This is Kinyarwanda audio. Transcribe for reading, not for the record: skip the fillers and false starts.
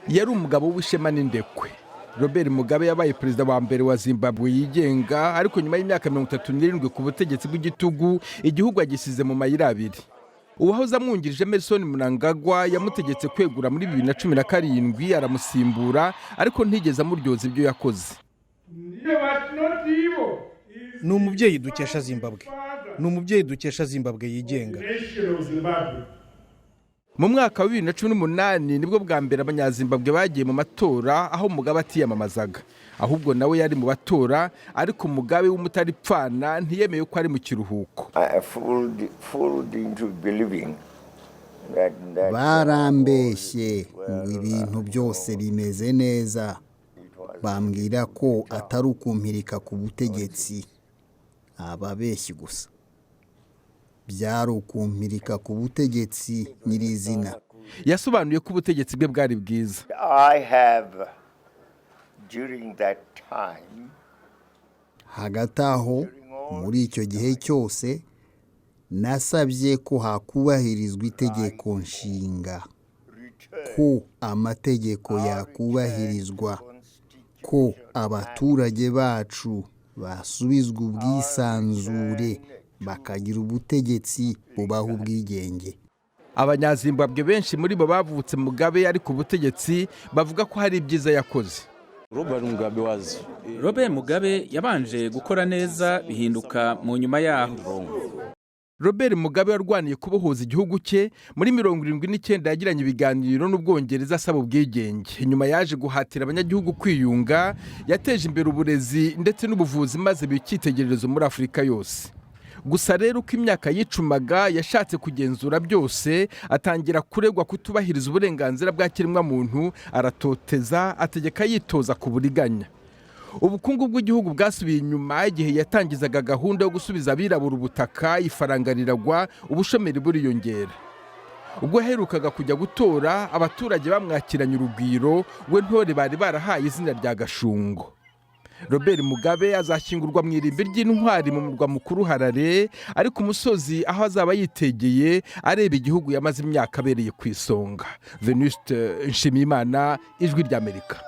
yari umugabo w'ishema n'indekwe. Robert Mugabe yabaye perezida wa mbere wa Zimbabwe yigenga, ariko nyuma y'imyaka 37 ku butegetsi bw'igitugu igihugu agisize mu mayira abiri. Uwahoze amwungirije Emmerson Mnangagwa yamutegetse kwegura muri 2017 aramusimbura, ariko ntigeze amuryoza ibyo yakoze. Ni umubyeyi dukesha Zimbabwe. Ni umubyeyi dukesha Zimbabwe yigenga. Mu mwaka wa 2018 nibwo bwa mbere abanyazimbabwe bagiye mu matora, aho Mugabe atiyamamazaga. Ahubwo nawe yari mu batora, ariko Mugabe w'umutaripfana ntiyemeye ko ari mu kiruhuko. Barambeshye ngo ibintu byose bimeze neza. Bambwira ko atari ukumpirika ku butegetsi. Ababeshyi gusa. Byari ukumpirika ku butegetsi nyirizina. Yasobanuye ko ubutegetsi bwe bwari bwiza. Hagati aho muri icyo gihe cyose nasabye ko hakubahirizwa itegeko nshinga, ko amategeko yakubahirizwa, ko abaturage bacu basubizwa ubwisanzure bakagira ubutegetsi bubaha ubwigenge. Abanyazimbabwe benshi muri bo bavutse Mugabe ari ku butegetsi bavuga ko hari ibyiza yakoze. Robert Mugabe yabanje gukora neza bihinduka mu nyuma yaho. Robert Mugabe warwaniye kubohoza igihugu cye muri 79 yagiranye ibiganiro n'Ubwongereza asaba ubwigenge. Nyuma yaje guhatira abanyagihugu kwiyunga, yateje imbere uburezi ndetse n'ubuvuzi maze bikitegererezo muri Afurika yose. Gusa rero uko imyaka yicumaga yashatse kugenzura byose, atangira kuregwa kutubahiriza uburenganzira bwa kiremwa muntu, aratoteza, ategeka yitoza ku buriganya. Ubukungu bw'igihugu bwasubiye inyuma igihe yatangizaga gahunda yo gusubiza abirabura ubutaka, ifaranga riragwa, ubushomeri buriyongera. Ubwo aherukaga kujya gutora, abaturage bamwakiranye urugwiro, we ntore bari barahaye izina rya Gashungo. Robert Mugabe azashyingurwa mu irimbi ry'intwari mu murwa mukuru Harare, ari ku musozi aho azaba yitegeye areba igihugu yamaze imyaka abereye ku isonga. Venuste Nshimiyimana, Ijwi ry'Amerika.